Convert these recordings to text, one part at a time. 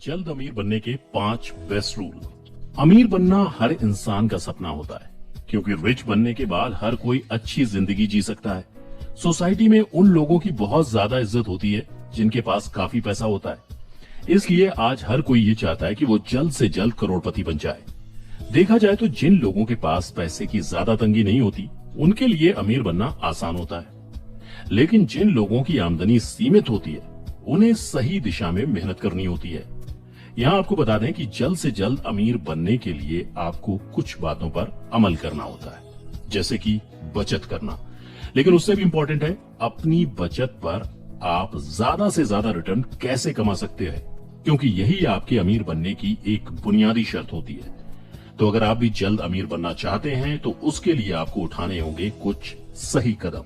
जल्द अमीर बनने के 5 बेस्ट रूल। अमीर बनना हर इंसान का सपना होता है, क्योंकि रिच बनने के बाद हर कोई अच्छी जिंदगी जी सकता है। सोसाइटी में उन लोगों की बहुत ज्यादा इज्जत होती है जिनके पास काफी पैसा होता है। इसलिए आज हर कोई ये चाहता है कि वो जल्द से जल्द करोड़पति बन जाए। देखा जाए तो जिन लोगों के पास पैसे की ज्यादा तंगी नहीं होती, उनके लिए अमीर बनना आसान होता है। लेकिन जिन लोगों की आमदनी सीमित होती है, उन्हें सही दिशा में मेहनत करनी होती है। यहाँ आपको बता दें कि जल्द से जल्द अमीर बनने के लिए आपको कुछ बातों पर अमल करना होता है, जैसे कि बचत करना। लेकिन उससे भी इंपॉर्टेंट है अपनी बचत पर आप ज्यादा से ज्यादा रिटर्न कैसे कमा सकते हैं, क्योंकि यही आपके अमीर बनने की एक बुनियादी शर्त होती है। तो अगर आप भी जल्द अमीर बनना चाहते हैं तो उसके लिए आपको उठाने होंगे कुछ सही कदम।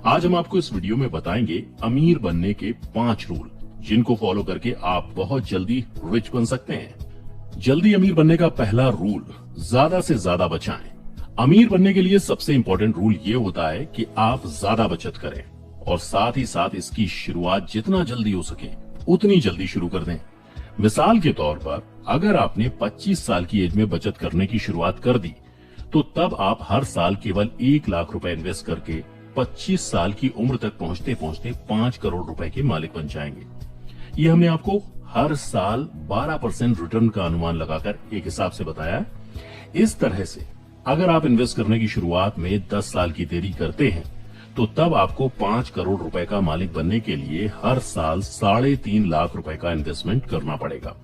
आज हम आपको इस वीडियो में बताएंगे अमीर बनने के 5 रूल, जिनको फॉलो करके आप बहुत जल्दी रिच बन सकते हैं। जल्दी अमीर बनने का पहला रूल, ज्यादा से ज्यादा बचाएं। अमीर बनने के लिए सबसे इंपॉर्टेंट रूल ये होता है कि आप ज्यादा बचत करें और साथ ही साथ इसकी शुरुआत जितना जल्दी हो सके उतनी जल्दी शुरू कर दें। मिसाल के तौर पर अगर आपने 25 साल की एज में बचत करने की शुरुआत कर दी, तो तब आप हर साल केवल 1 लाख रुपए इन्वेस्ट करके 25 साल की उम्र तक पहुंचते पहुंचते 5 करोड़ रुपए के मालिक बन जाएंगे। ये हमने आपको हर साल 12% रिटर्न का अनुमान लगाकर एक हिसाब से बताया है। इस तरह से अगर आप इन्वेस्ट करने की शुरुआत में 10 साल की देरी करते हैं, तो तब आपको 5 करोड़ रुपए का मालिक बनने के लिए हर साल 3.5 लाख रुपए का इन्वेस्टमेंट करना पड़ेगा।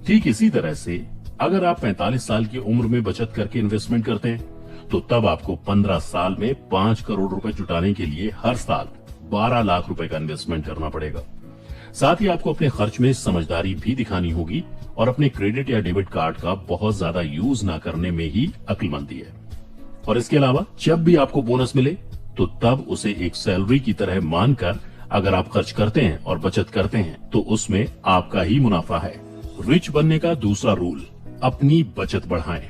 ठीक इसी तरह से अगर आप 45 साल की उम्र में बचत करके इन्वेस्टमेंट करते हैं, तो तब आपको 15 साल में 5 करोड़ रुपए जुटाने के लिए हर साल 12 लाख रुपए का इन्वेस्टमेंट करना पड़ेगा। साथ ही आपको अपने खर्च में समझदारी भी दिखानी होगी और अपने क्रेडिट या डेबिट कार्ड का बहुत ज्यादा यूज ना करने में ही अक्लमंदी है। और इसके अलावा जब भी आपको बोनस मिले, तो तब उसे एक सैलरी की तरह मानकर अगर आप खर्च करते हैं और बचत करते हैं, तो उसमें आपका ही मुनाफा है। रिच बनने का दूसरा रूल, अपनी बचत बढ़ाएं।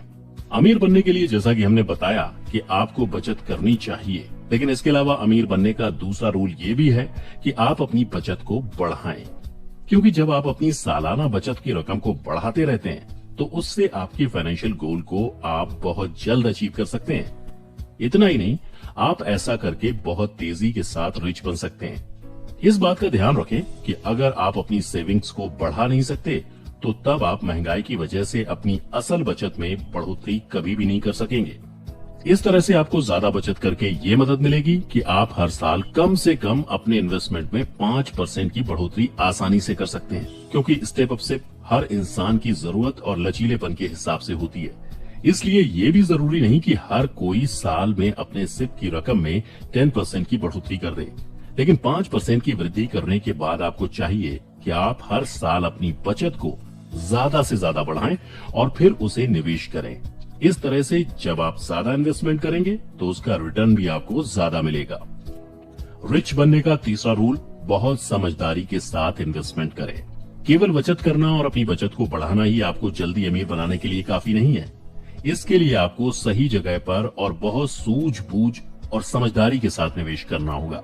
अमीर बनने के लिए जैसा कि हमने बताया कि आपको बचत करनी चाहिए, लेकिन इसके अलावा अमीर बनने का दूसरा रूल ये भी है कि आप अपनी बचत को बढ़ाएं। क्योंकि जब आप अपनी सालाना बचत की रकम को बढ़ाते रहते हैं, तो उससे आपके फाइनेंशियल गोल को आप बहुत जल्द अचीव कर सकते हैं। इतना ही नहीं, आप ऐसा करके बहुत तेजी के साथ रिच बन सकते हैं। इस बात का ध्यान रखें कि अगर आप अपनी सेविंग्स को बढ़ा नहीं सकते, तो तब आप महंगाई की वजह से अपनी असल बचत में बढ़ोतरी कभी भी नहीं कर सकेंगे। इस तरह से आपको ज्यादा बचत करके ये मदद मिलेगी कि आप हर साल कम से कम अपने इन्वेस्टमेंट में 5% की बढ़ोतरी आसानी से कर सकते हैं, क्योंकि स्टेप अप सिप हर इंसान की जरूरत और लचीलेपन के हिसाब से होती है। इसलिए ये भी जरूरी नहीं कि हर कोई साल में अपने सिप की रकम में 10% की बढ़ोतरी कर दे, लेकिन 5% की वृद्धि करने के बाद आपको चाहिए कि आप हर साल अपनी बचत को ज्यादा से ज्यादा बढ़ाएं और फिर उसे निवेश करें। इस तरह से जब आप ज्यादा इन्वेस्टमेंट करेंगे, तो उसका रिटर्न भी आपको ज्यादा मिलेगा। रिच बनने का तीसरा रूल, बहुत समझदारी के साथ इन्वेस्टमेंट करें। केवल बचत करना और अपनी बचत को बढ़ाना ही आपको जल्दी अमीर बनाने के लिए काफी नहीं है। इसके लिए आपको सही जगह पर और बहुत सूझबूझ और समझदारी के साथ निवेश करना होगा।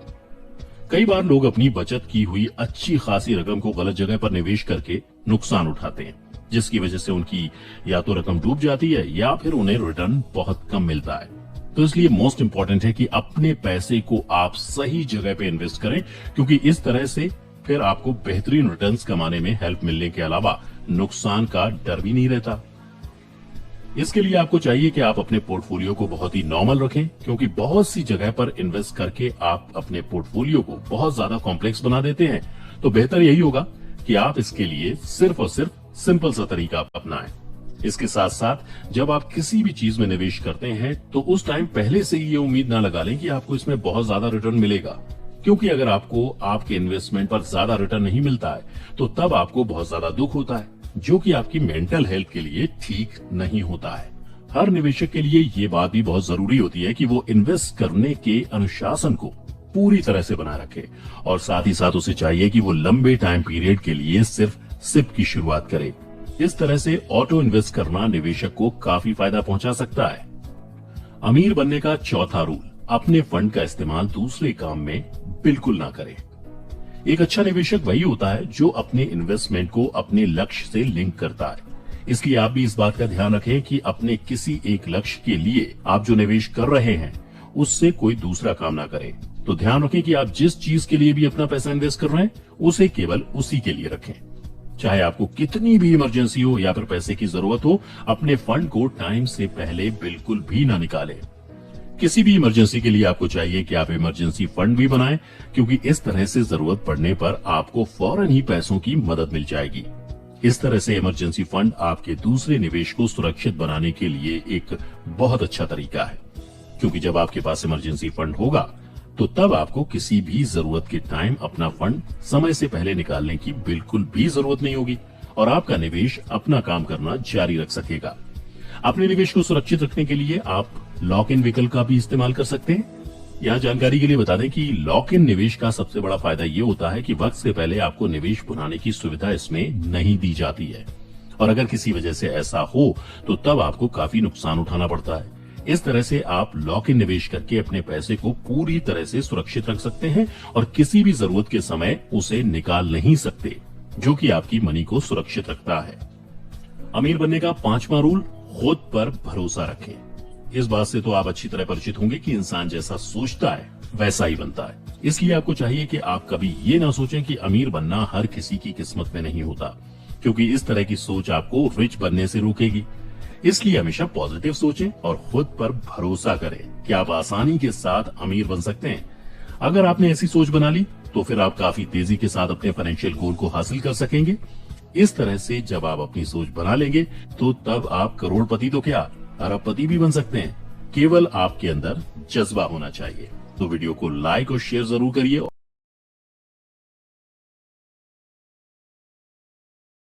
कई बार लोग अपनी बचत की हुई अच्छी खासी रकम को गलत जगह पर निवेश करके नुकसान उठाते हैं, जिसकी वजह से उनकी या तो रकम डूब जाती है या फिर उन्हें रिटर्न बहुत कम मिलता है। तो इसलिए मोस्ट इंपॉर्टेंट है कि अपने पैसे को आप सही जगह पे इन्वेस्ट करें, क्योंकि इस तरह से फिर आपको बेहतरीन रिटर्न्स कमाने में हेल्प मिलने के अलावा नुकसान का डर भी नहीं रहता। इसके लिए आपको चाहिए कि आप अपने पोर्टफोलियो को बहुत ही नॉर्मल रखें, क्योंकि बहुत सी जगह पर इन्वेस्ट करके आप अपने पोर्टफोलियो को बहुत ज्यादा कॉम्प्लेक्स बना देते हैं। तो बेहतर यही होगा कि आप इसके लिए सिर्फ और सिर्फ सिंपल सा तरीका अपनाएं। इसके साथ साथ जब आप किसी भी चीज में निवेश करते हैं, तो उस टाइम पहले से ये उम्मीद ना लगा लें कि आपको इसमें बहुत ज्यादा रिटर्न मिलेगा, क्योंकि अगर आपको आपके इन्वेस्टमेंट पर ज्यादा रिटर्न नहीं मिलता है, तो तब आपको बहुत ज्यादा दुख होता है, जो कि आपकी मेंटल हेल्थ के लिए ठीक नहीं होता है। हर निवेशक के लिए ये बात भी बहुत जरूरी होती है कि वो इन्वेस्ट करने के अनुशासन को पूरी तरह से बनाए रखे, और साथ ही साथ उसे चाहिए कि वो लंबे टाइम पीरियड के लिए सिर्फ सिप की शुरुआत करे। इस तरह से ऑटो इन्वेस्ट करना निवेशक को काफी फायदा पहुंचा सकता है। अमीर बनने का चौथा रूल, अपने फंड का इस्तेमाल दूसरे काम में बिल्कुल ना करें। एक अच्छा निवेशक वही होता है जो अपने इन्वेस्टमेंट को अपने लक्ष्य से लिंक करता है। इसलिए आप भी इस बात का ध्यान रखें कि अपने किसी एक लक्ष्य के लिए आप जो निवेश कर रहे हैं उससे कोई दूसरा काम ना करे। तो ध्यान रखें कि आप जिस चीज के लिए भी अपना पैसा इन्वेस्ट कर रहे हैं उसे केवल उसी के लिए रखें। चाहे आपको कितनी भी इमरजेंसी हो या फिर पैसे की जरूरत हो, अपने फंड को टाइम से पहले बिल्कुल भी ना निकालें। किसी भी इमरजेंसी के लिए आपको चाहिए कि आप इमरजेंसी फंड भी बनाएं, क्योंकि इस तरह से जरूरत पड़ने पर आपको फौरन ही पैसों की मदद मिल जाएगी। इस तरह से इमरजेंसी फंड आपके दूसरे निवेश को सुरक्षित बनाने के लिए एक बहुत अच्छा तरीका है, क्योंकि जब आपके पास इमरजेंसी फंड होगा तो तब आपको किसी भी जरूरत के टाइम अपना फंड समय से पहले निकालने की बिल्कुल भी जरूरत नहीं होगी और आपका निवेश अपना काम करना जारी रख सकेगा। अपने निवेश को सुरक्षित रखने के लिए आप लॉक इन विकल्प का भी इस्तेमाल कर सकते हैं। यहाँ जानकारी के लिए बता दें कि लॉक इन निवेश का सबसे बड़ा फायदा ये होता है कि वक्त से पहले आपको निवेश बनाने की सुविधा इसमें नहीं दी जाती है, और अगर किसी वजह से ऐसा हो तो तब आपको काफी नुकसान उठाना पड़ता है। इस तरह से आप लॉक इन निवेश करके अपने पैसे को पूरी तरह से सुरक्षित रख सकते हैं और किसी भी जरूरत के समय उसे निकाल नहीं सकते, जो कि आपकी मनी को सुरक्षित रखता है। अमीर बनने का 5वां रूल, खुद पर भरोसा रखें। इस बात से तो आप अच्छी तरह परिचित होंगे कि इंसान जैसा सोचता है वैसा ही बनता है। इसलिए आपको चाहिए कि आप कभी ये ना सोचें कि अमीर बनना हर किसी की किस्मत में नहीं होता, क्योंकि इस तरह की सोच आपको रिच बनने से रोकेगी। इसलिए हमेशा पॉजिटिव सोचें और खुद पर भरोसा करें कि आप आसानी के साथ अमीर बन सकते हैं। अगर आपने ऐसी सोच बना ली तो फिर आप काफी तेजी के साथ अपने फाइनेंशियल गोल को हासिल कर सकेंगे। इस तरह से जब आप अपनी सोच बना लेंगे तो तब आप करोड़पति तो क्या, अरबपति भी बन सकते हैं। केवल आपके अंदर जज्बा होना चाहिए। तो वीडियो को लाइक और शेयर जरूर करिए।